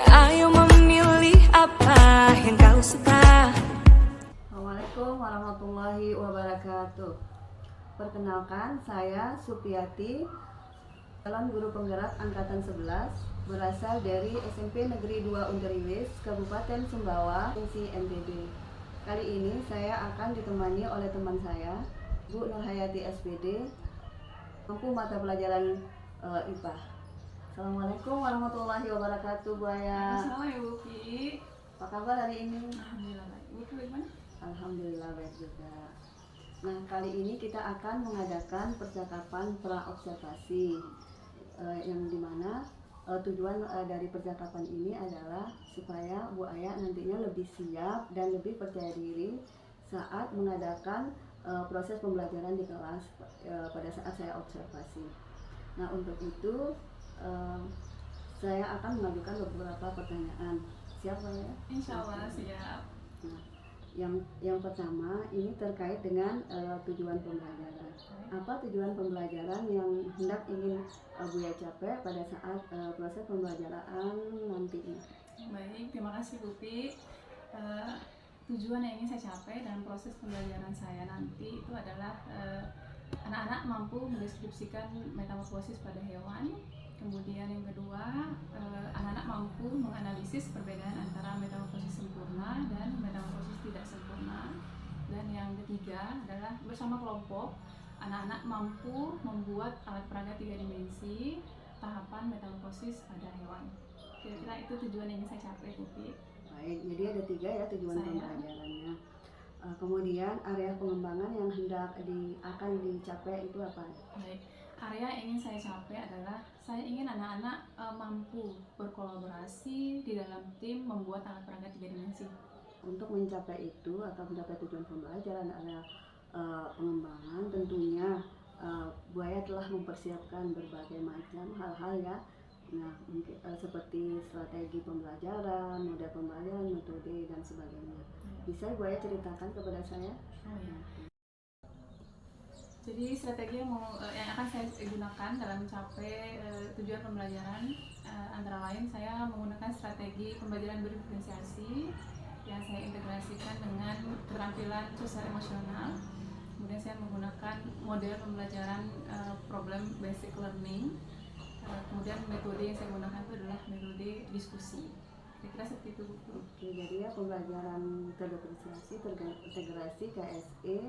Ayo memilih apa yang kau suka. Assalamualaikum warahmatullahi wabarakatuh. Perkenalkan, saya Supiati, calon guru penggerak angkatan 11, berasal dari SMP Negeri 2 Unteriwis, Kabupaten Sumbawa, Provinsi NTB. Kali ini saya akan ditemani oleh teman saya, Bu Nurhayati SPD, mampu mata pelajaran IPA. Assalamualaikum warahmatullahi wabarakatuh, Bu Aya. Assalamualaikum, Bu Ki. Apa kabar hari ini? Alhamdulillah baik. Bu Ki bagaimana? Alhamdulillah baik juga. Nah, kali ini kita akan mengadakan percakapan pra-observasi yang dimana tujuan dari percakapan ini adalah supaya Bu Aya nantinya lebih siap dan lebih percaya diri saat mengadakan proses pembelajaran di kelas pada saat saya observasi. Nah, untuk itu saya akan mengajukan beberapa pertanyaan. Siap, Pak ya? Insya Allah siap. Nah, yang pertama ini terkait dengan tujuan pembelajaran. Apa tujuan pembelajaran yang hendak ingin Buya capai pada saat proses pembelajaran nantinya? Baik, terima kasih Bu Ki. Tujuan yang ingin saya capai dalam proses pembelajaran saya nanti itu adalah anak-anak mampu mendeskripsikan metamorfosis pada hewan. Kemudian yang kedua, anak-anak mampu menganalisis perbedaan antara metamorfosis sempurna dan metamorfosis tidak sempurna. Dan yang ketiga adalah bersama kelompok, anak-anak mampu membuat alat peraga 3 dimensi tahapan metamorfosis pada hewan. Kira-kira itu tujuan yang ingin saya capai, Bu Ki. Baik, jadi ada 3 ya tujuan pembelajarannya. Kemudian area pengembangan yang hendak akan dicapai itu apa? Baik. Area yang ingin saya capai adalah saya ingin anak-anak mampu berkolaborasi di dalam tim membuat alat peraga 3 dimensi. Untuk mencapai itu atau mencapai tujuan pembelajaran area pengembangan, tentunya Buaya telah mempersiapkan berbagai macam hal-hal ya. Nah, mungkin seperti strategi pembelajaran, model pembelajaran, metode dan sebagainya. Bisa Buaya ceritakan kepada saya? Oh ya. Jadi strategi yang akan saya gunakan dalam mencapai tujuan pembelajaran antara lain saya menggunakan strategi pembelajaran berdiferensiasi yang saya integrasikan dengan keterampilan sosial emosional. Kemudian saya menggunakan model pembelajaran problem basic learning. Kemudian metode yang saya gunakan itu adalah metode diskusi. Kira-kira seperti itu, Bu. Oke, jadi ya pembelajaran terdiferensiasi, terintegrasi KSE,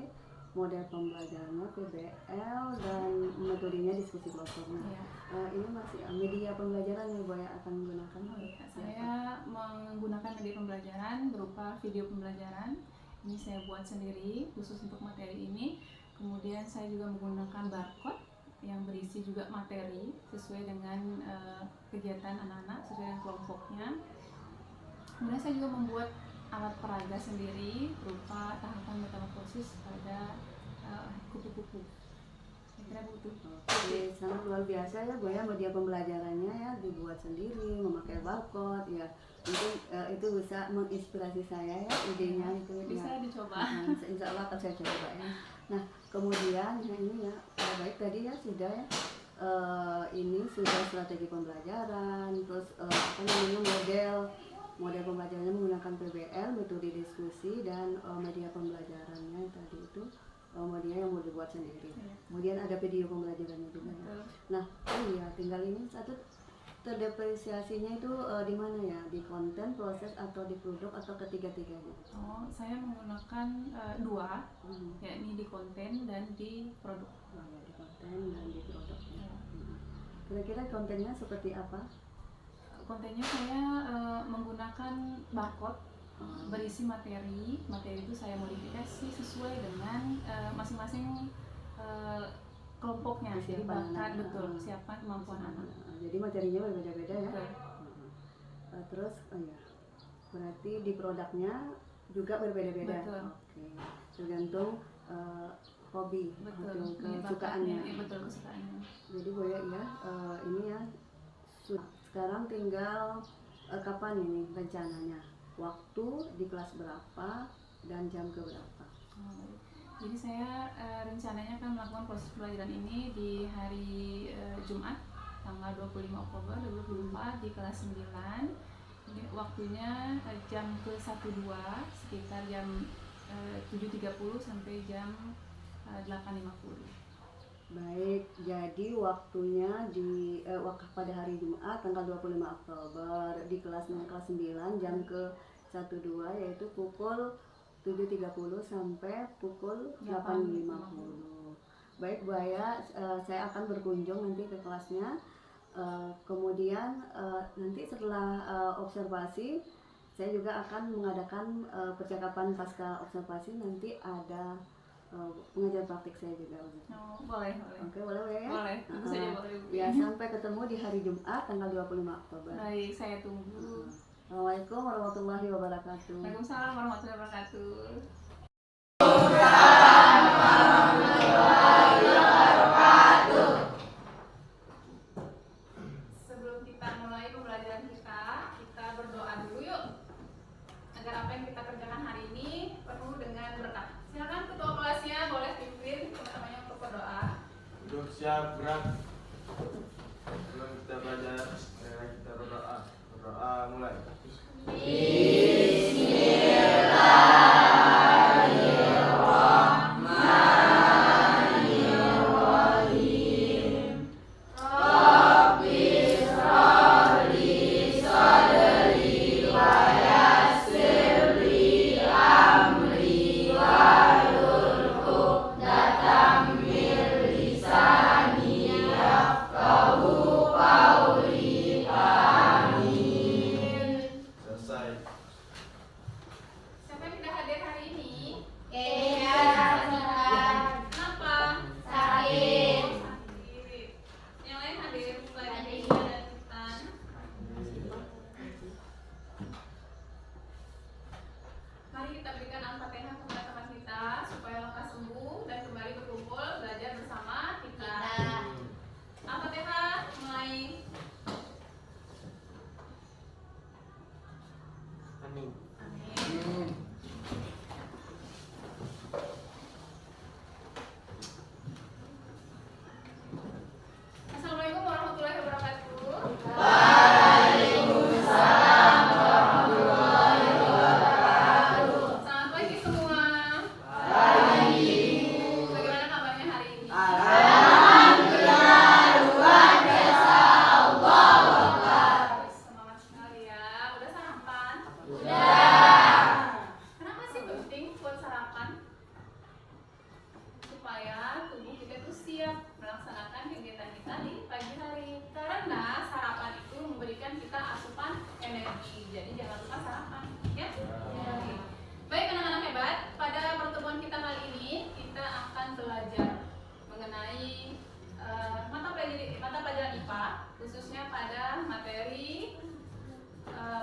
model pembelajarannya PBL dan metodenya diskusi kelompoknya. Ya. Ini masih media pembelajaran yang Buaya akan menggunakan. Saya menggunakan media pembelajaran berupa video pembelajaran. Ini saya buat sendiri khusus untuk materi ini. Kemudian saya juga menggunakan barcode yang berisi juga materi sesuai dengan kegiatan anak-anak, sesuai dengan kelompoknya. Kemudian saya juga membuat alat peraga sendiri berupa tahapan metamorfosis pada kupu-kupu. Kira-kira begitu. Oke, sangat luar biasa ya Buaya, media pembelajarannya ya dibuat sendiri, memakai barcode ya. Mungkin itu bisa menginspirasi saya ya, idenya itu bisa ya. dicoba. Insya Allah akan saya coba ya. Nah, kemudian ya ini ya, baik tadi ya sudah ya. Ini sudah strategi pembelajaran, terus apa namanya model pembelajarannya menggunakan PBL, metode diskusi dan media pembelajarannya tadi itu media yang mau dibuat sendiri. Kemudian ada video pembelajarannya juga ya. Nah, iya tinggal ini satu terdepresiasinya itu di mana ya? Di konten, proses atau di produk atau ketiga-tiganya? Oh, saya menggunakan dua, yakni di konten dan di produk. Oh, ya, di konten dan di produk. Kira-kira kontennya seperti apa? Kontennya saya menggunakan barcode berisi materi. Materi itu saya modifikasi sesuai dengan masing-masing kelompoknya. Jadi bakat betul, siapa kemampuan anak. Jadi materinya berbeda-beda ya. Terus ya, berarti di produknya juga berbeda-beda. Oke. Tergantung hobi atau kesukaannya. Betul, kesukaannya. Jadi Buaya ya, ini ya sekarang tinggal kapan ini rencananya? Waktu di kelas berapa dan jam ke berapa? Jadi saya rencananya akan melakukan proses pembelajaran ini di hari Jumat tanggal 25 Oktober 2024 di kelas 9. Ini waktunya jam ke-12 sekitar jam 7.30 sampai jam 8.50. Baik, jadi waktunya pada hari Jumat tanggal 25 Oktober di kelas 9 jam ke-12 yaitu pukul 7.30 sampai pukul 8.50. Baik Bu Aya, saya akan berkunjung nanti ke kelasnya. Kemudian nanti setelah observasi saya juga akan mengadakan percakapan pasca observasi, nanti ada pengajar praktik saya juga. Oh, boleh. Oke, boleh ya? Boleh, tentu saja boleh. Ya, sampai ketemu di hari Jumat tanggal 25 Oktober. Baik, saya tunggu. Assalamualaikum warahmatullahi wabarakatuh. Waalaikumsalam warahmatullahi wabarakatuh. Sebelum kita mulai pembelajaran kita berdoa dulu yuk. Agar apa yang kita kerjakan hari ini penuh dengan berkah. Silakan ketua kelasnya boleh pimpin teman-temannya untuk berdoa. Duduk siap, gerak. Sebelum kita belajar, mari kita berdoa. Berdoa mulai. Selesai. Siapa yang tidak hadir hari ini? Kenapa? Kenapa? Sakit. Sakit. Yang lain hadir selain Aisyah dan Intan. Mari kita berikan Al-Fatihah kepada teman kita supaya lekas sembuh dan kembali berkumpul belajar bersama kita. Al-Fatihah mulai. Amin. Amin. Assalamualaikum warahmatullahi wabarakatuh. Selamat pagi semua. Bagaimana kabarnya hari ini? Semangat sekali ya. Udah sarapan? Kenapa sih penting buat sarapan? Supaya tubuh kita tuh siap melaksanakan kegiatan kita di pagi hari. Karena sarapan itu memberikan kita asupan energi. Jadi jangan lupa sarapan, ya? Baik anak-anak hebat, pada pertemuan kita kali ini kita akan belajar mengenai mata pelajaran IPA, khususnya pada materi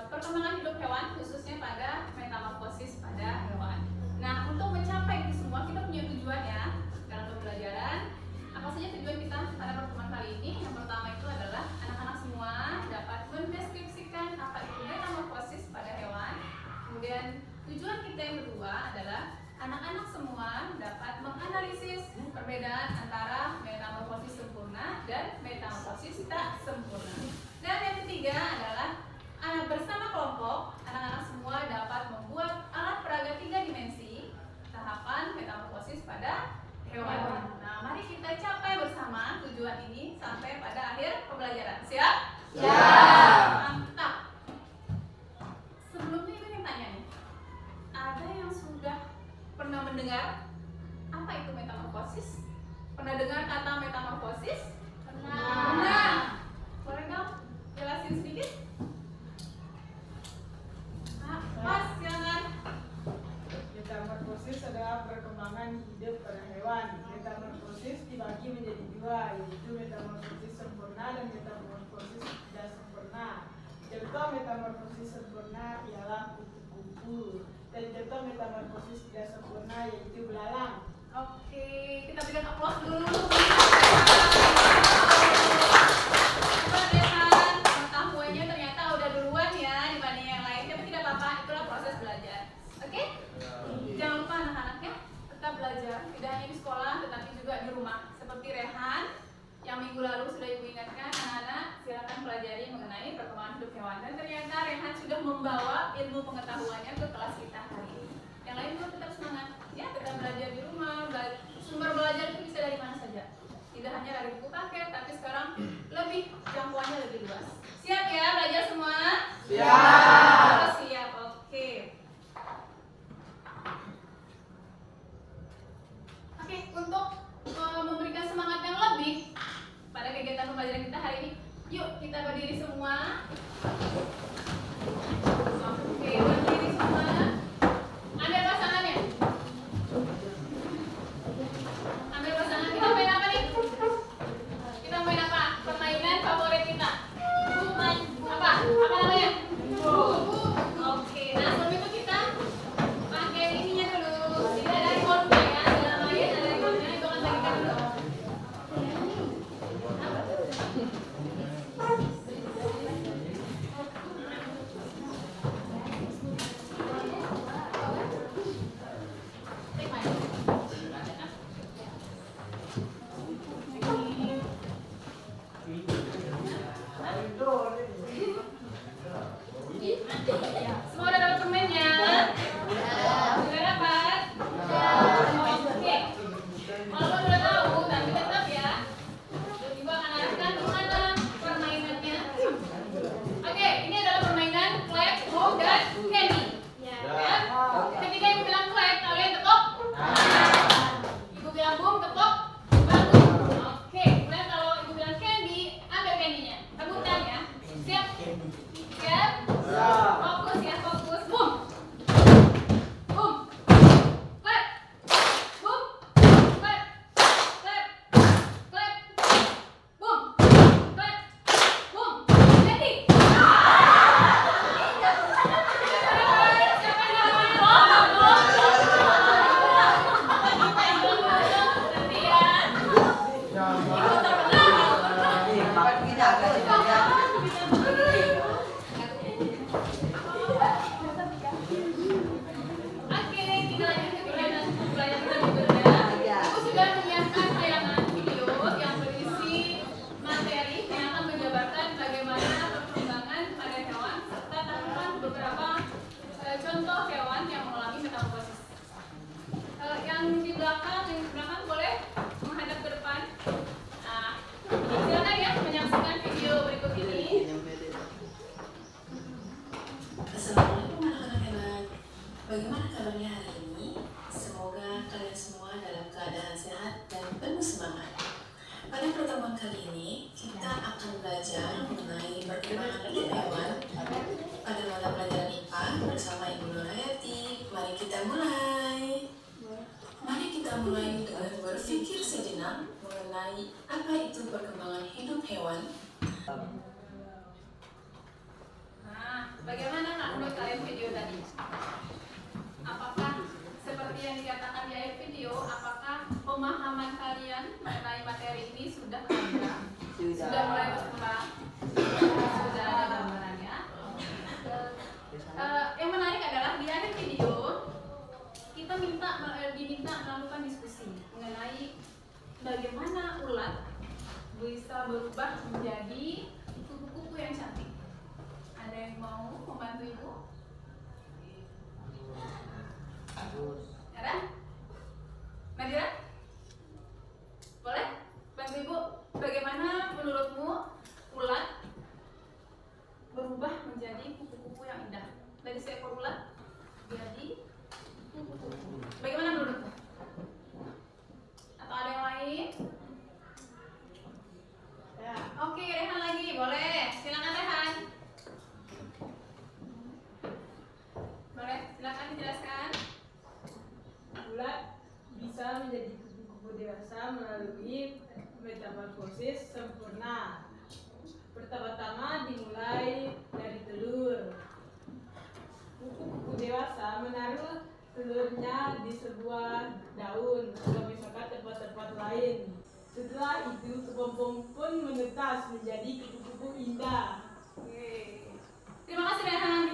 perkembangan hidup hewan, khususnya pada metamorfosis pada hewan. Nah, untuk mencapai itu semua kita punya tujuan ya dalam pembelajaran. Apa saja tujuan kita pada pertemuan kali ini? Yang pertama itu adalah anak-anak semua dapat mendeskripsikan apa itu metamorfosis pada hewan. Kemudian tujuan kita yang kedua adalah anak-anak semua dapat menganalisis perbedaan antara metamorfosis sempurna dan metamorfosis tak sempurna. Dan yang ketiga adalah bersama kelompok anak-anak semua dapat membuat alat peraga 3 dimensi tahapan metamorfosis pada hewan. Nah, mari kita capai bersama tujuan ini sampai pada akhir pembelajaran. Siap? Siap. Mantap. Sebelumnya ini tanya nih, ada yang sudah pernah mendengar apa itu metamorfosis? Pernah dengar kata metamorfosis? Pernah. Boleh dong jelasin sedikit? Mas, silakan. Metamorfosis adalah perkembangan hidup pada hewan. Metamorfosis dibagi menjadi dua, yaitu metamorfosis sempurna dan metamorfosis tidak sempurna. Contoh metamorfosis sempurna ialah kupu-kupu, dan contoh metamorfosis tidak sempurna yaitu belalang. Oke, kita berikan aplaus dulu. Coba lihat, pengetahuannya ternyata udah duluan ya dibanding yang lain, tapi tidak apa-apa, itulah proses belajar. Oke? Jangan lupa anak-anaknya tetap belajar, tidak hanya di sekolah tetapi juga di rumah. Seperti Rehan yang minggu lalu sudah ibu ingatkan, anak-anak mengenai perkembangan hidup hewan. Dan ternyata Rehan sudah membawa ilmu pengetahuannya ke kelas kita hari ini. Yang lain juga tetap semangat, ya tetap belajar di rumah. Sumber belajar itu bisa dari mana saja. Tidak hanya dari buku paket, tapi sekarang lebih jangkauannya lebih luas. Siap ya belajar semua? Siap. Oh, siap, oke. Oke, untuk memberikan semangat yang lebih pada kegiatan pembelajaran kita hari ini, yuk kita berdiri semua. Oke, berdiri semua. Ambil pasangannya. Ambil pasangan. Kita main apa nih? Kita main apa? Permainan favorit kita. Apa? Apa namanya? Oke, nah sebelum itu kita pakai ininya dulu. Tidak ada remote ya, dalam main ada remote-nya, itu akan bagikan dulu. Semua udah dapat permennya? Sudah dapat? Oke. Walaupun sudah tahu, tapi tetap ya. Ibu akan arahkan kemana permainannya. Oke, ini adalah permainan clap, boom, dan candy. Ya. Ketika ibu bilang clap, kalian ketok. Ibu bilang boom, ketok. Bagus. Oke, kemudian kalau ibu bilang candy, ambil candy-nya. Rebutan ya. Siap? Siap? Fokus ya, fokus. Boom. Boom. Clap. Boom. Clap. Clap. Clap. Boom. Clap. Boom. Jadi. Oke, kita lanjut ke kegiatan pembelajaran kita berikutnya. Ibu sudah menyiapkan tayangan video yang berisi materi yang akan menjabarkan bagaimana perkembangan pada hewan serta tampilkan beberapa contoh hewan yang mengalami metamorfosis. Yang di belakang boleh menghadap ke depan. Nah, silakan ya menyaksikan video berikut ini. Assalamualaikum anak-anak. Bagaimana kabarnya hari ini? Semoga kalian semua dalam keadaan sehat dan penuh semangat. Pada pertemuan kali ini, kita akan belajar mengenai perkembangan hidup hewan pada mata pelajaran IPA bersama Ibu Nurhayati. Mari kita mulai. Mari kita mulai dengan berpikir sejenak mengenai apa itu perkembangan hidup hewan. Nah, bagaimana menurut kalian video tadi? Apakah seperti yang dikatakan di akhir video, apakah pemahaman kalian mengenai materi ini sudah ada? Sudah mulai berkembang? Sudah ada gambarannya? Yang menarik adalah di akhir video kita diminta melakukan diskusi mengenai bagaimana ulat bisa berubah menjadi kupu-kupu yang cantik. Ada yang mau membantu ibu? Ada? Nadira? Boleh? Bantu ibu. Bagaimana menurutmu ulat berubah menjadi kupu-kupu yang indah? Dari seekor ulat jadi kupu-kupu. Bagaimana menurutmu? Atau ada yang lain? Ya. Oke, Rehan lagi. Boleh. Silakan Rehan. Boleh, silakan dijelaskan. Ulat bisa menjadi kupu-kupu dewasa melalui metamorfosis sempurna. Pertama-tama dimulai dari telur. Kupu-kupu dewasa menaruh telurnya di sebuah daun atau misalkan tempat-tempat lain. Setelah itu kepompong pun menetas menjadi kupu-kupu indah. Oke. Terima kasih Rehan.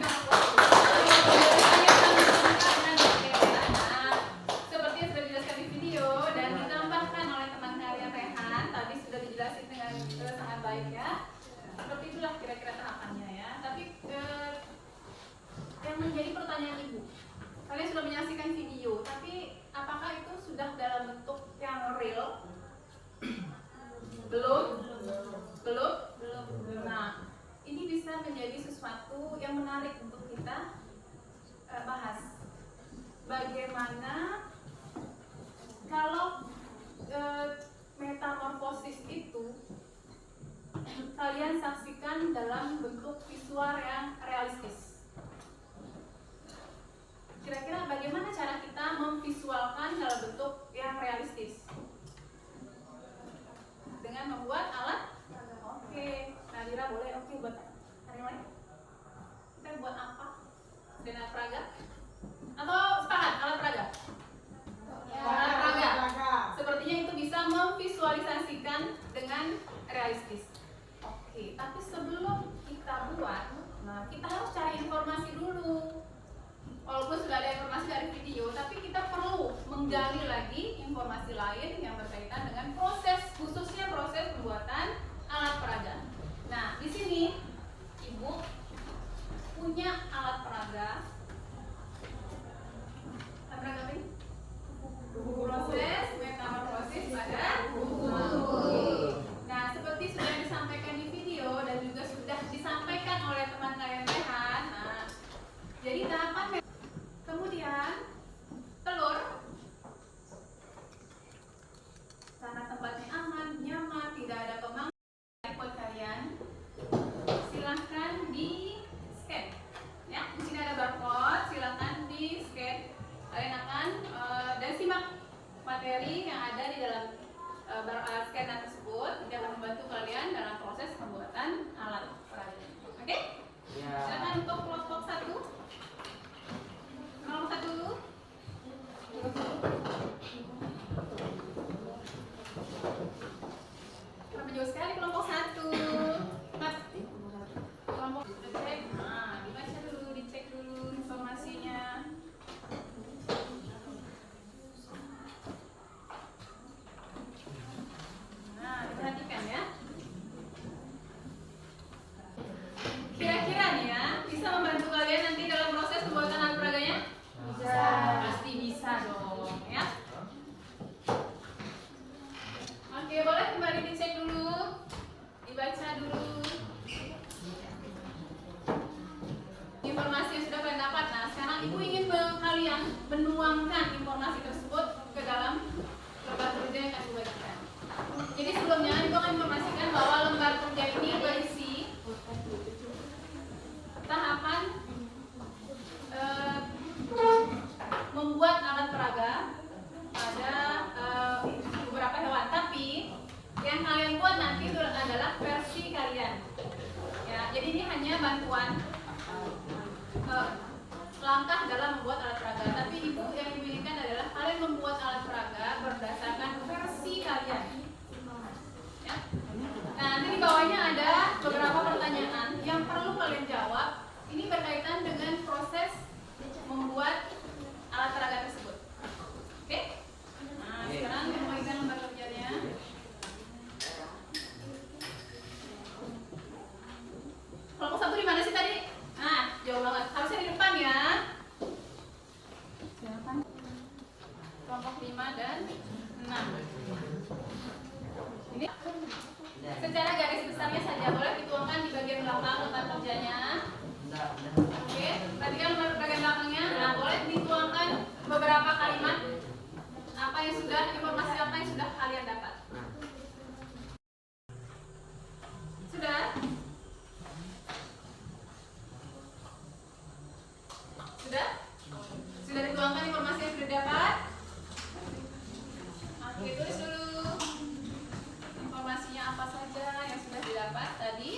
Seperti yang sudah dijelaskan di video dan ditambahkan oleh teman kalian Rehan, tadi sudah dijelasin dengan sangat baik ya. seperti itulah kira-kira tahapannya ya. Tapi yang menjadi pertanyaan ibu, kalian sudah menyaksikan video, tapi apakah itu sudah dalam bentuk yang real? Belum. Nah, ini bisa menjadi sesuatu yang menarik untuk kita bahas. Bagaimana kalau metamorfosis itu kalian saksikan dalam bentuk visual yang realistis? Kira-kira bagaimana cara kita memvisualkan dalam bentuk yang realistis? Dengan membuat alat? Oke, Nadira boleh. Oke, buat hari lain kita buat apa? Dengan peraga? Atau sepakat alat peraga? Alat peraga. Sepertinya itu bisa memvisualisasikan dengan realistis. Oke, tapi sebelum kita buat, nah kita harus cari informasi dulu. Walaupun sudah ada informasi dari video, tapi kita perlu menggali lagi informasi lain yang berkaitan dengan proses, khususnya proses pembuatan alat peraga. Nah, di sini Ibu punya alat peraga. Alat peraga apa ini? Proses metamorfosis pada buku. Nah, seperti sudah disampaikan di video dan juga sudah disampaikan oleh teman kalian Rehan. Nah, jadi tahapan kemudian telur, karena tempatnya aman, nyaman, tidak ada pemangsa buat kalian. Silahkan di scan, ya. Di sini ada barcode, silahkan di scan. Kalian akan dan simak materi yang ada di dalam scanan tersebut. Ini akan membantu kalian dalam proses pembuatan alat peraga. Oke? Silahkan untuk kelompok 1. Kelompok 1 dulu. Sampai jauh sekali kelompok 1. Kelompok dicek. Nah, dibaca dulu, dicek dulu informasinya. Nah, diperhatikan ya. Kira-kira nih ya, bisa membantu kalian nanti dalam proses pembuatan alat peraganya? Bisa. Pasti bisa dong, ya. Oke, boleh kembali dicek dulu, dibaca dulu informasi yang sudah kalian dapat. Nah, sekarang Ibu ingin kalian menuangkan informasi tersebut ke dalam lembar kerja yang akan Ibu bagikan. Jadi sebelumnya Ibu akan informasikan bahwa lembar kerja ini berisi tahapan membuat alat peraga pada beberapa hewan, tapi yang kalian buat nanti itu adalah versi kalian ya. Jadi ini hanya bantuan langkah dalam membuat alat peraga, tapi Ibu yang diinginkan adalah kalian membuat alat peraga berdasarkan versi kalian ya. Nah, nanti di bawahnya ada beberapa pertanyaan yang perlu kalian jawab. Ini berkaitan dengan proses membuat alat peraga tersebut. Oke? Nah, sekarang kita bagikan lembar kerjanya. Kelompok 1 di mana sih tadi? Nah, jauh banget. Harusnya di depan ya. Siapa? Kelompok 5 dan 6. Ini secara garis besarnya saja, boleh dituangkan di bagian belakang lembar kerjanya. Oke, perhatikan lembar bagian belakangnya. Nah, boleh dituangkan beberapa kalimat apa yang sudah, informasi apa yang sudah kalian dapat. Sudah? Sudah? Sudah dituangkan informasi yang sudah dapat? Oke, tulis dulu informasinya apa saja yang sudah didapat tadi.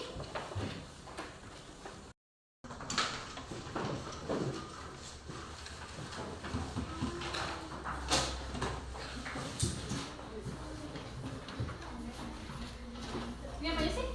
Ini apa aja sih?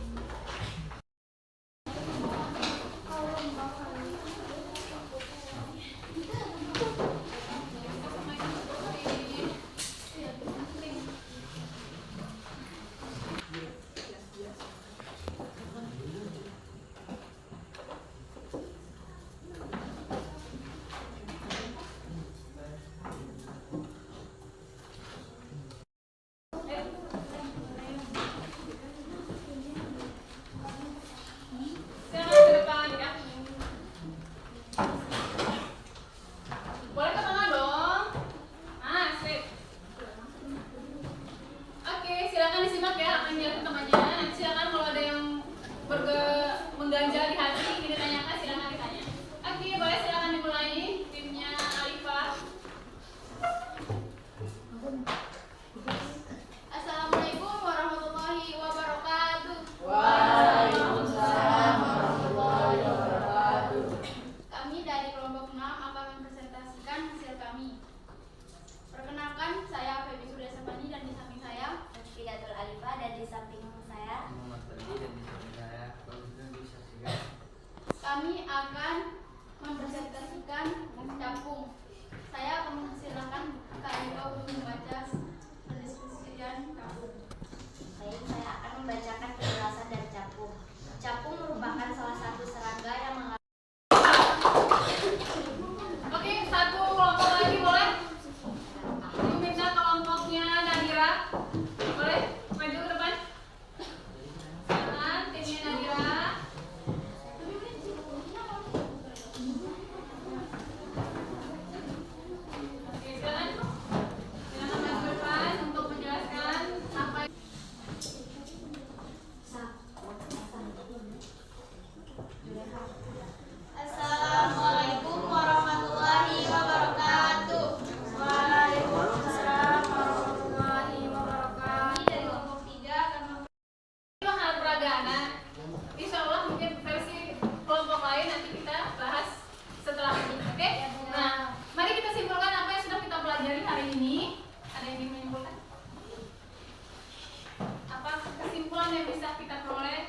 yang bisa kita peroleh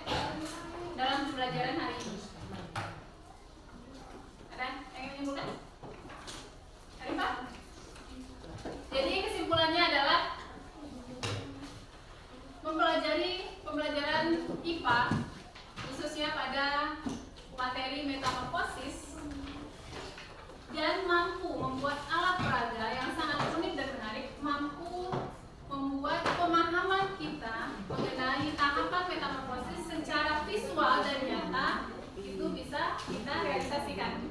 dalam pembelajaran hari ini? Ada yang ingin menyimpulkan? Arifah? Jadi kesimpulannya adalah mempelajari pembelajaran IPA khususnya pada materi metamorfosis dan mampu membuat alat peraga yang sangat unik dan menarik, mampu membuat pemahaman kita mengenai tahapan metamorfosis secara visual dan nyata itu bisa kita realisasikan.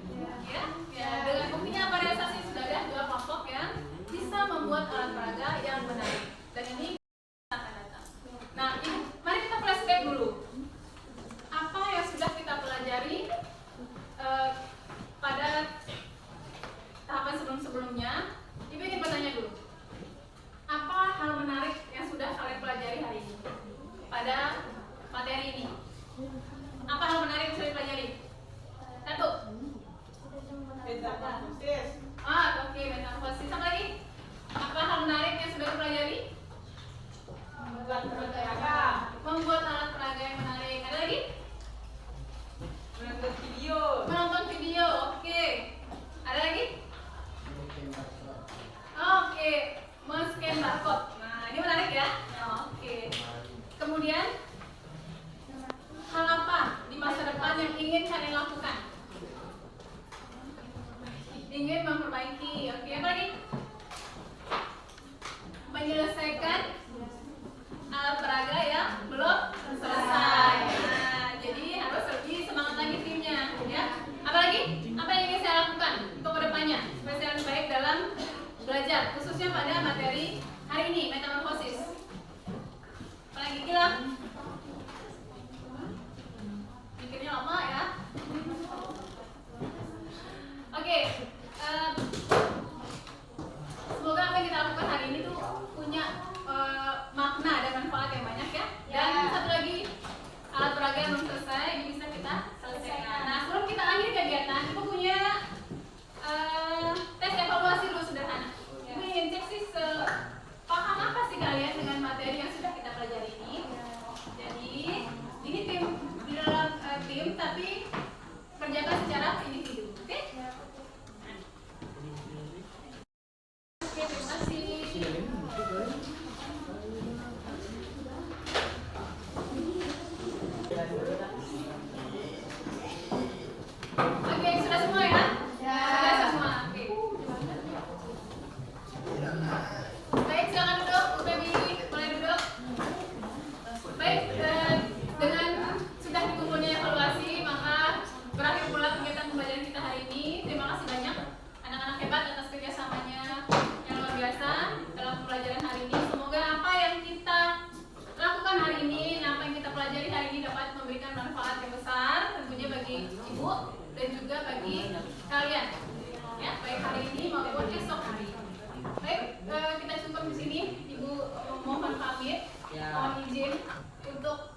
Ya, dengan buktinya apa realisasi sudah ada 2 kelompok yang bisa membuat alat peraga yang menarik. Dan ini akan datang. Nah, ini mari kita flashback dulu. Apa yang sudah kita pelajari pada tahapan sebelum-sebelumnya? Ibu ingin bertanya dulu. Apa hal menarik yang sudah kalian pelajari hari ini pada materi ini? Apa hal menarik yang sudah dipelajari? 1. Metamorfosis. Oke, metamorfosis. Apa lagi? Apa hal menarik yang sudah dipelajari? Membuat peraga. Membuat alat peraga yang menarik. Ada lagi? Menonton video. Menonton video. Oke. Ada lagi? Oke, men-scan barcode. Nah, ini menarik ya. Oke. Kemudian hal apa di masa depan yang ingin kalian lakukan? Ingin memperbaiki. Oke, apa lagi? Menyelesaikan alat peraga yang belum selesai. Nah, jadi harus lebih semangat lagi timnya, ya. Apa lagi? Apa yang ingin saya lakukan untuk kedepannya supaya saya lebih baik dalam belajar, khususnya pada materi hari ini, metamorfosis. Apa lagi? Gila? Mikirnya lama ya. Oke. Semoga apa yang kita lakukan hari ini tuh punya makna dan manfaat yang banyak ya. Dan satu lagi, alat peraga yang belum selesai ini bisa kita selesaikan. Nah, sebelum kita akhiri kegiatan, Ibu punya tes evaluasi dulu sederhana. Ibu ingin cek sih paham apa sih kalian dengan materi yang sudah kita pelajari ini. Jadi ini tim di dalam tim tapi kerjakan secara individu, oke? Oke, terima kasih. Oke, sudah semua ya? Sudah semua. Oke. Baik, silakan duduk, Bu Febi. Boleh duduk. Baik, dengan sudah dikumpulnya evaluasi, maka berakhir pula kegiatan pembelajaran kita hari ini. Terima kasih banyak anak-anak hebat atas kerjasamanya yang luar biasa dalam pembelajaran hari ini. Semoga apa yang kita lakukan hari ini, apa yang kita pelajari hari ini dapat memberikan manfaat yang besar tentunya bagi Ibu dan juga bagi kalian, ya, baik hari ini maupun esok hari. Baik, kita cukup di sini. Ibu mohon pamit, mohon izin untuk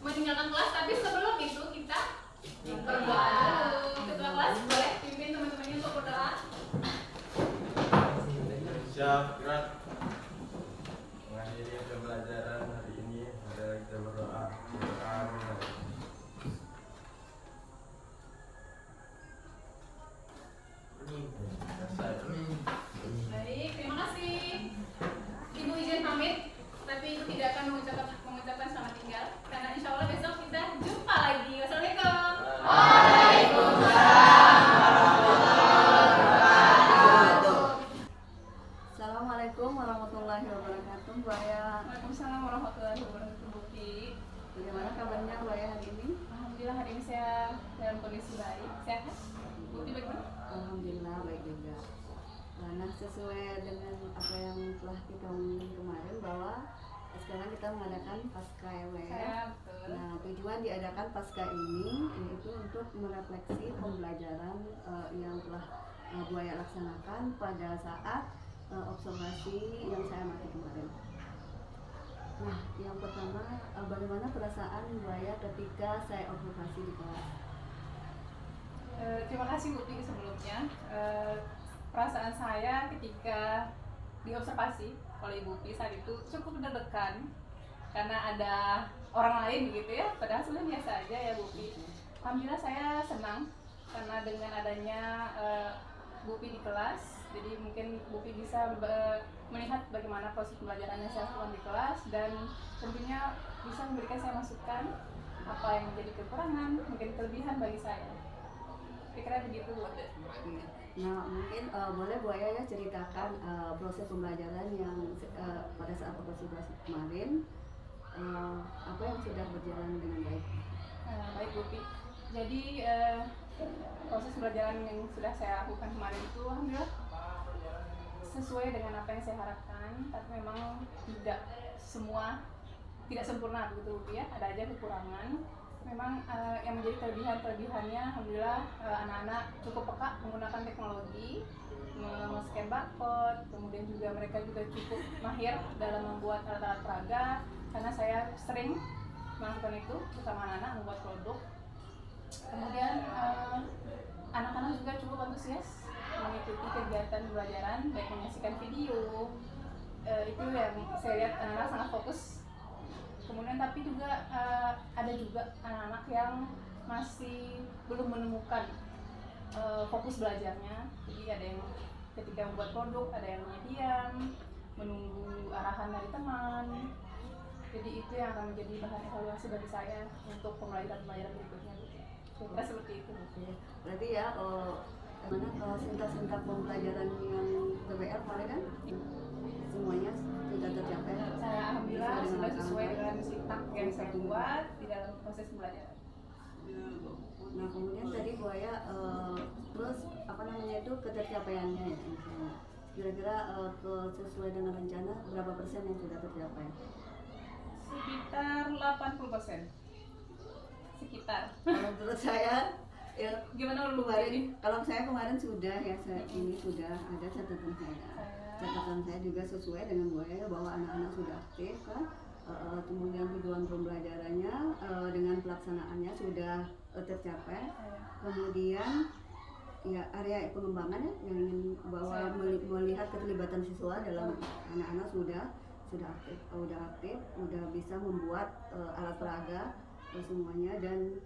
meninggalkan kelas. Tapi sebelum itu kita berdoa dulu. Ketua kelas boleh pimpin teman-temannya untuk berdoa. Siap, gerak. Mengakhiri pembelajaran hari ini, mari kita berdoa. Amin. Baik, terima kasih. Ibu izin pamit, tapi Ibu tidak akan mengucapkan selamat tinggal karena insya Allah besok kita jumpa lagi. Wassalamualaikum. Assalamualaikum warahmatullahi wabarakatuh, Mbak ya. Waalaikumsalam warahmatullahi wabarakatuh, Bu Pi. Bagaimana kabarnya Mbak ya hari ini? Alhamdulillah hari ini saya dalam kondisi baik. Sehat? Bu Pi bagaimana? Alhamdulillah baik juga. Nah, sesuai dengan apa yang telah kita omongin kemarin bahwa sekarang kita mengadakan pasca LWF. Betul. Nah, tujuan diadakan pasca ini yaitu untuk merefleksi pembelajaran yang telah Buaya laksanakan pada saat observasi yang saya amati kemarin. Nah, yang pertama, bagaimana perasaan Buaya ketika saya observasi di kelas? Terima kasih Bu Pi sebelumnya. Perasaan saya ketika diobservasi oleh Ibu Pi saat itu cukup deg-degan karena ada orang lain begitu ya, padahal sebenarnya biasa aja ya Bu Pi. Alhamdulillah saya senang karena dengan adanya Bu Pi di kelas, jadi mungkin Bu Pi bisa melihat bagaimana proses pembelajaran yang saya lakukan di kelas, dan tentunya bisa memberikan saya masukan apa yang menjadi kekurangan, mungkin kelebihan bagi saya. Kira-kira begitu Bu. Nah, mungkin boleh Bu Aya ya ceritakan proses pembelajaran yang pada saat operasi kemarin, apa yang sudah berjalan dengan baik? Baik Bu Pi. Jadi proses pembelajaran yang sudah saya lakukan kemarin itu alhamdulillah sesuai dengan apa yang saya harapkan, tapi memang tidak sempurna begitu Bu Pi ya, ada aja kekurangan. Memang yang menjadi kelebihannya alhamdulillah anak-anak cukup peka menggunakan teknologi, men-scan barcode, kemudian juga mereka juga cukup mahir dalam membuat alat-alat peraga, karena saya sering melakukan itu bersama anak-anak membuat produk. Kemudian anak-anak juga cukup antusias mengikuti kegiatan pembelajaran, baik menyaksikan video, itu yang saya lihat anak-anak sangat fokus. Kemudian tapi juga ada juga anak-anak yang masih belum menemukan fokus belajarnya. Jadi ada yang ketika membuat produk, ada yang diam, menunggu arahan dari teman. Jadi itu yang akan menjadi bahan evaluasi bagi saya untuk pembelajaran berikutnya. Kira-kira seperti itu. Oke. Berarti ya mana sintak-sintak pembelajaran yang PBL kemarin kan semuanya sudah tercapai. Saya alhamdulillah sudah sesuai dengan sintak yang saya buat di dalam proses pembelajaran. Nah, kemudian tadi Bu Aya terus apa namanya itu ketercapaiannya ya. Kira-kira sesuai dengan rencana berapa persen yang sudah tercapai? Sekitar 80%. Sekitar. Kalau menurut saya ya Gimana lu kemarin, kalau saya kemarin sudah ya, ini sudah ada catatan saya. Catatan saya juga sesuai dengan Bu Aya bahwa anak-anak sudah aktif kan. Kemudian tujuan pembelajarannya dengan pelaksanaannya sudah tercapai. Kemudian ya area pengembangan ya, yang ingin bahwa melihat keterlibatan siswa dalam anak-anak sudah aktif, udah bisa membuat alat peraga semuanya. Dan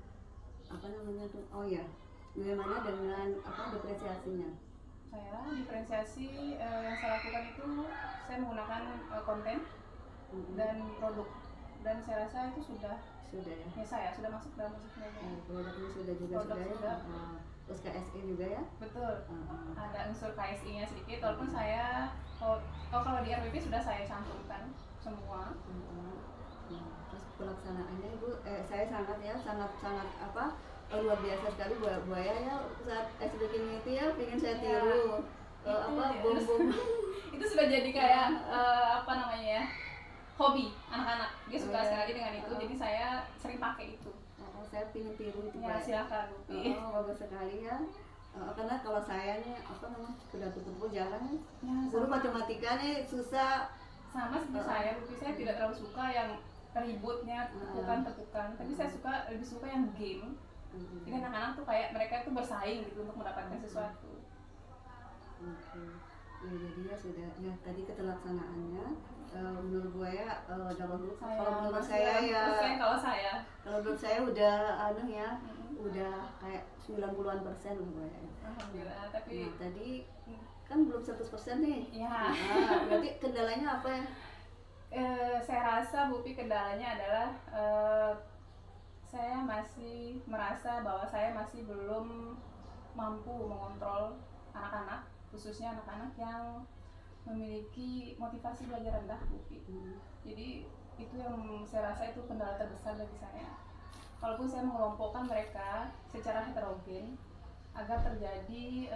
apa namanya tuh, oh ya, bagaimana dengan diferensiasinya? Saya diferensiasi yang saya lakukan itu saya menggunakan konten dan produk, dan saya rasa itu sudah ya saya sudah masuk dalam proses pembelajaran. Produknya sudah Sudah. ya. Terus KSE juga ya? Betul. Ada unsur KSI-nya sedikit, walaupun saya kalau di RPP sudah saya cantumkan semua. Terus pelaksanaannya Ibu, saya sangat luar biasa sekali Bu Aya ya, saat SBK itu ya pengen saya tiru bom-bom. Itu sudah jadi kayak hobi anak-anak, dia suka sekali dengan itu, jadi saya sering pakai itu. Saya pengen tiru itu Ya, Pak. silakan Bu Pi. Bagus sekali ya. Karena kalau saya nih sudah tutup jarang Ya, guru sama. matematika nih susah. Sama seperti saya, Bu Pi, saya tidak terlalu suka yang ributnya tekukan, tapi saya lebih suka yang game. Jadi anak-anak tuh kayak mereka tuh bersaing gitu untuk mendapatkan sesuatu. Oke. Ya, jadi ya sudah ya tadi keterlaksanaannya menurut gue ya bagus. Kalau menurut saya ya kalau menurut saya udah udah kayak 90-an persen lah gue ya. Alhamdulillah, tapi Nah, tadi kan belum 100% nih. ya. Berarti kendalanya apa ya? Saya rasa Bu Pi kendalanya adalah saya masih merasa bahwa saya masih belum mampu mengontrol anak-anak, khususnya anak-anak yang memiliki motivasi belajar rendah, Bu Pi. Jadi itu yang saya rasa itu kendala terbesar bagi saya. Walaupun saya mengelompokkan mereka secara heterogen agar terjadi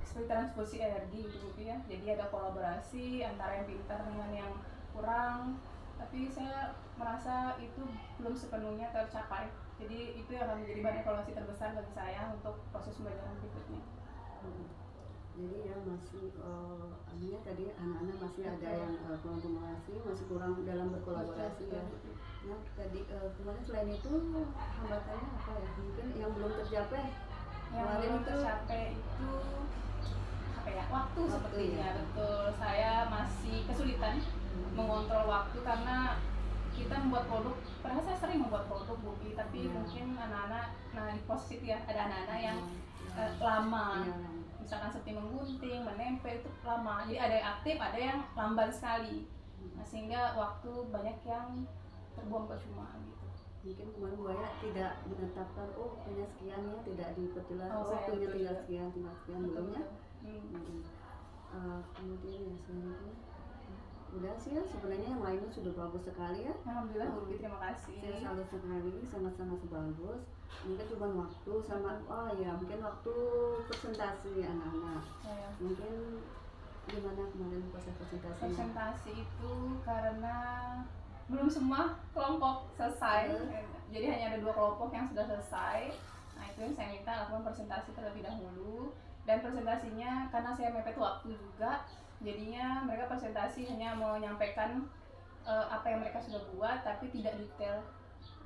seperti transfusi energi gitu Bu Pi ya. Jadi ada kolaborasi antara yang pintar dengan yang kurang. Tapi saya merasa itu belum sepenuhnya tercapai. Jadi itu yang akan menjadi bahan evaluasi terbesar bagi saya untuk proses pembelajaran berikutnya. Jadi ya masih artinya tadi anak-anak masih ada yang kolaborasi, masih kurang dalam berkolaborasi ya. Nah tadi kemarin selain itu hambatannya apa ya? Mungkin yang belum tercapai. Yang belum tercapai itu ya, waktu Waktu, sepertinya, ya. betul. Saya masih kesulitan mengontrol waktu karena kita membuat produk, padahal saya sering membuat produk Bubi, tapi Iya. mungkin anak-anak, nah di positif ya, ada anak-anak yang Iya. lama, Iya. misalkan seperti menggunting, menempe itu lama, jadi ada yang aktif, ada yang lamban sekali, nah, sehingga waktu banyak yang terbuang percuma gitu. Mungkin kemarin buaya tidak menetapkan punya sekian ya, tidak diperjelas Saya punya betul tinggal juga. sekian Betul, belumnya. betul. Kemudian ya selanjutnya udah sih ya, sebenarnya yang lainnya sudah bagus sekali ya. Alhamdulillah Bubi, terima kasih. Saya salut sekali, sangat-sangat bagus. Mungkin cuma waktu sama mungkin waktu presentasi anak-anak. Saya Mungkin gimana kemarin proses presentasinya? presentasi itu karena belum semua kelompok selesai, jadi hanya ada 2 kelompok yang sudah selesai. Nah itu yang saya minta lakukan presentasi terlebih dahulu, dan presentasinya karena saya mepet waktu juga, jadinya mereka presentasi hanya menyampaikan apa yang mereka sudah buat, tapi tidak detail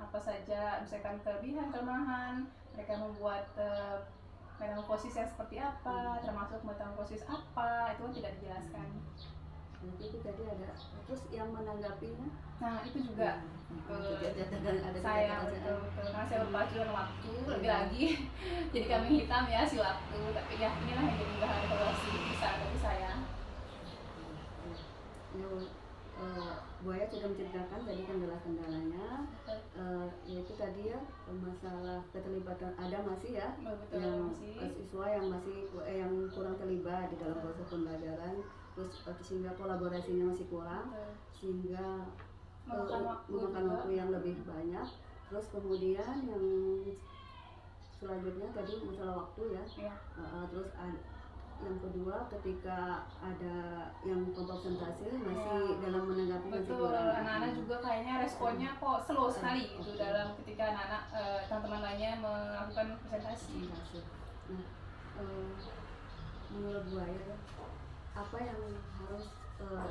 apa saja, misalkan kelebihan, kelemahan, mereka membuat metamorfosis yang seperti apa, termasuk metamorfosis apa, itu kan tidak dijelaskan. Nanti itu tadi ada, terus yang menanggapinya? Nah itu juga Ada saya kejadian. betul karena saya berpacu dengan waktu lebih lagi jadi kambing hitam ya si waktu, tapi ya inilah yang jadi bahan evaluasi besar bagi saya. Buaya sudah menceritakan tadi kendala-kendalanya, yaitu tadi ya masalah keterlibatan ada masih ya, Betul, yang masih. siswa yang masih yang kurang terlibat di dalam proses pembelajaran, terus sehingga kolaborasinya masih kurang, sehingga memakan waktu yang lebih banyak. Terus kemudian yang selanjutnya tadi masalah waktu ya. Iya. Terus yang kedua ketika ada yang presentasi masih dalam menanggapi masih Betul, kurang. anak-anak juga kayaknya responnya kok slow sekali gitu dalam ketika anak-anak teman-teman lainnya melakukan presentasi. Nah, menurut Buaya apa yang harus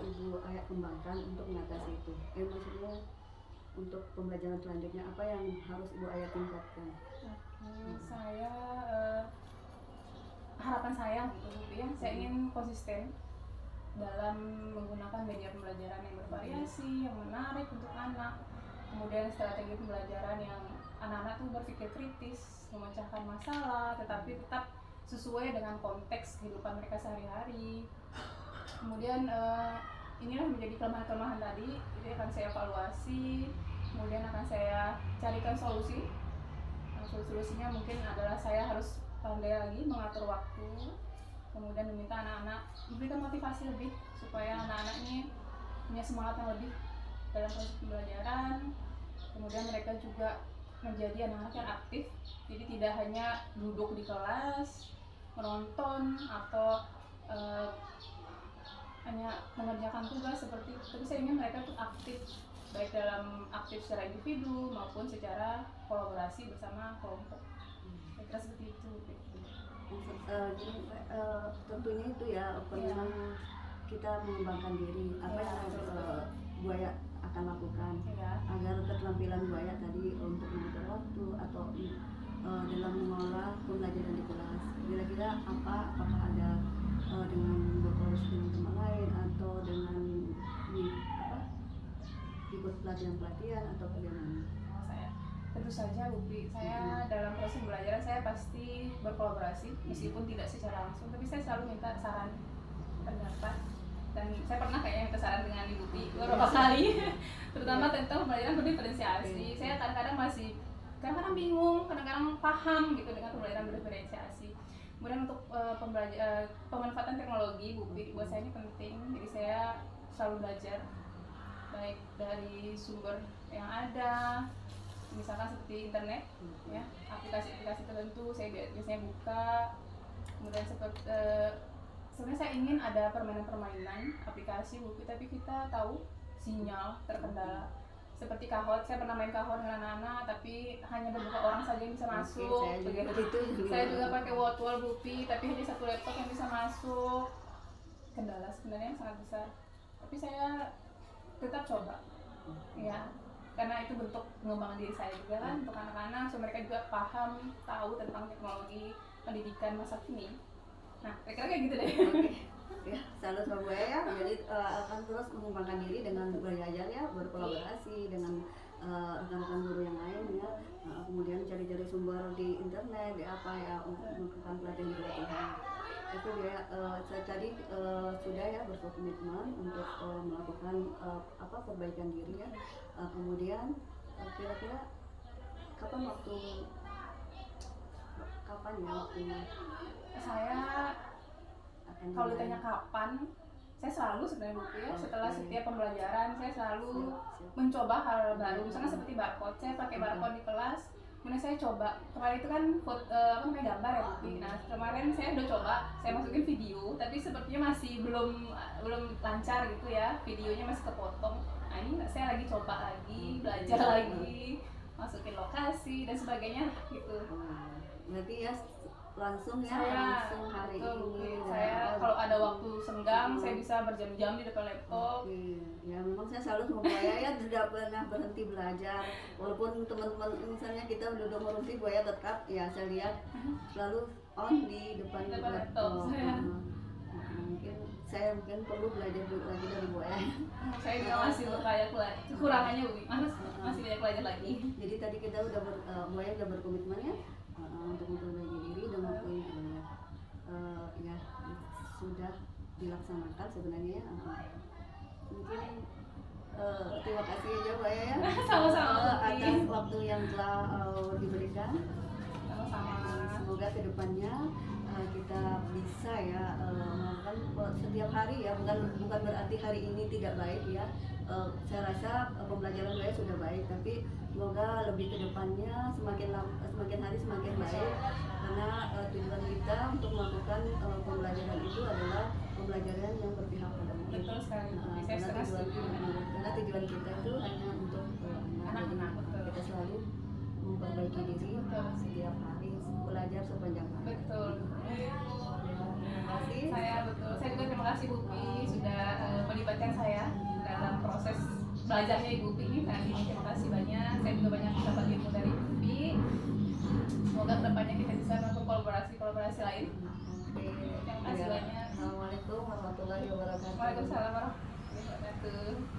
Ibu Ayat kembangkan untuk mengatasi itu? Maksudnya untuk pembelajaran selanjutnya apa yang harus Ibu Ayat tingkatkan? Saya harapan saya gitu ya, saya ingin konsisten dalam menggunakan media pembelajaran yang bervariasi, yang menarik untuk anak, kemudian strategi pembelajaran yang anak-anak tuh berpikir kritis, memecahkan masalah, tetapi tetap sesuai dengan konteks kehidupan mereka sehari-hari. Kemudian inilah menjadi kelemahan-kelemahan tadi, jadi akan saya evaluasi, kemudian akan saya carikan solusi. Solusinya mungkin adalah saya harus pandai lagi mengatur waktu, kemudian meminta anak-anak memberikan motivasi lebih supaya anak-anak ini punya semangat yang lebih dalam proses pembelajaran. Kemudian mereka juga menjadi anak-anak yang aktif, jadi tidak hanya duduk di kelas menonton atau hanya mengerjakan tugas seperti itu, tapi saya ingin mereka tuh aktif, baik dalam aktif secara individu maupun secara kolaborasi bersama kelompok. Kira seperti itu. Tentunya itu ya memang kita mengembangkan diri. Apa yang Buaya akan lakukan agar keterampilan Buaya tadi untuk mengatur waktu atau dalam mengolah pembelajaran di kelas. Kira-kira apakah ada dengan berkolaborasi dengan teman lain atau dengan ikut pelatihan atau bagaimana? Tentu saja Bubi, saya dalam proses pembelajaran saya pasti berkolaborasi meskipun tidak secara langsung, tapi saya selalu minta saran, pendapat, dan saya pernah kayaknya minta saran dengan Ibu Bi beberapa kali terutama tentang pembelajaran berdiferensiasi. Saya kadang-kadang bingung, kadang-kadang paham gitu dengan pembelajaran berdiferensiasi. Kemudian untuk pemanfaatan teknologi Bubi buat saya ini penting, jadi saya selalu belajar baik dari sumber yang ada, misalkan seperti internet, ya, aplikasi-aplikasi tertentu saya biasanya buka. Kemudian sebenarnya saya ingin ada permainan-permainan aplikasi Bubi, tapi kita tahu sinyal terkendala. Seperti Kahoot, saya pernah main Kahoot dengan anak-anak, tapi hanya beberapa orang saja yang bisa masuk. Saya juga pakai Wordwall Bubi, tapi hanya satu laptop yang bisa masuk. Kendala sebenarnya sangat besar, tapi saya tetap coba, ya. Karena itu bentuk pengembangan diri saya juga kan untuk anak-anak, supaya mereka juga paham, tahu tentang teknologi pendidikan masa kini. Nah, kira-kira kayak gitu deh. Oke. Ya, salut sama Buaya ya. Jadi akan terus mengembangkan diri dengan belajar ya, berkolaborasi dengan rekan-rekan guru yang lain ya. Kemudian cari-cari sumber di internet, di apa ya, untuk melakukan pelatihan. Itu dia saya tadi sudah ya berkomitmen untuk melakukan perbaikan diri ya. Kemudian kira-kira kapan ya waktunya? Saya Akan kalau dimulai? ditanya kapan, saya selalu sebenarnya Bu ya, setelah Oke. setiap pembelajaran saya selalu Siap. mencoba hal baru. Misalnya seperti barcode, saya pakai barcode di kelas. Kemudian saya coba, kemarin itu kan gambar ya Bu. Nah kemarin saya udah coba, saya masukin video, tapi sepertinya masih belum lancar gitu ya, videonya masih kepotong. Nah ini saya lagi coba lagi, belajar lagi, masukin lokasi dan sebagainya gitu. Berarti ya langsung ya, Saya langsung hari betul, Bu. ini. Saya kalau ada waktu senggang, saya bisa berjam-jam di depan laptop. Oke. Ya memang saya selalu sama Buaya ya tidak pernah berhenti belajar. Walaupun teman-teman misalnya kita duduk merumpi, Buaya tetap ya saya lihat selalu on di depan laptop saya. Mungkin perlu belajar lagi dari Buaya. Saya juga masih banyak kekurangannya Bu, masih banyak belajar lagi. Jadi tadi kita udah Buaya udah berkomitmen ya untuk memperbaiki diri dan mungkin ya sudah dilaksanakan sebenarnya. Mungkin terima kasih aja Buaya ya. Sama-sama, Bu. Atas waktu yang telah diberikan. Sama-sama. Semoga kedepannya kita bisa ya melakukan setiap hari ya, bukan berarti hari ini tidak baik ya. Saya rasa pembelajaran saya sudah baik, tapi semoga lebih kedepannya semakin hari semakin baik, karena tujuan kita untuk melakukan pembelajaran itu adalah pembelajaran yang berpihak pada murid. Betul sekali. Saya Karena sangat setuju. tujuan kita itu hanya untuk Anak-anak, betul. kita selalu memperbaiki diri setiap hari, belajar sepanjang hari. Betul. Terima kasih. Saya juga terima kasih Bu Pi sudah melibatkan saya dalam proses belajarnya Ibu Pi ini. Terima kasih banyak. Saya juga banyak dapat ilmu dari Ibu Pi. Semoga kedepannya kita bisa melakukan kolaborasi lain. Oke. Terima kasih banyak. Assalamualaikum warahmatullahi wabarakatuh. Waalaikumsalam warahmatullahi wabarakatuh.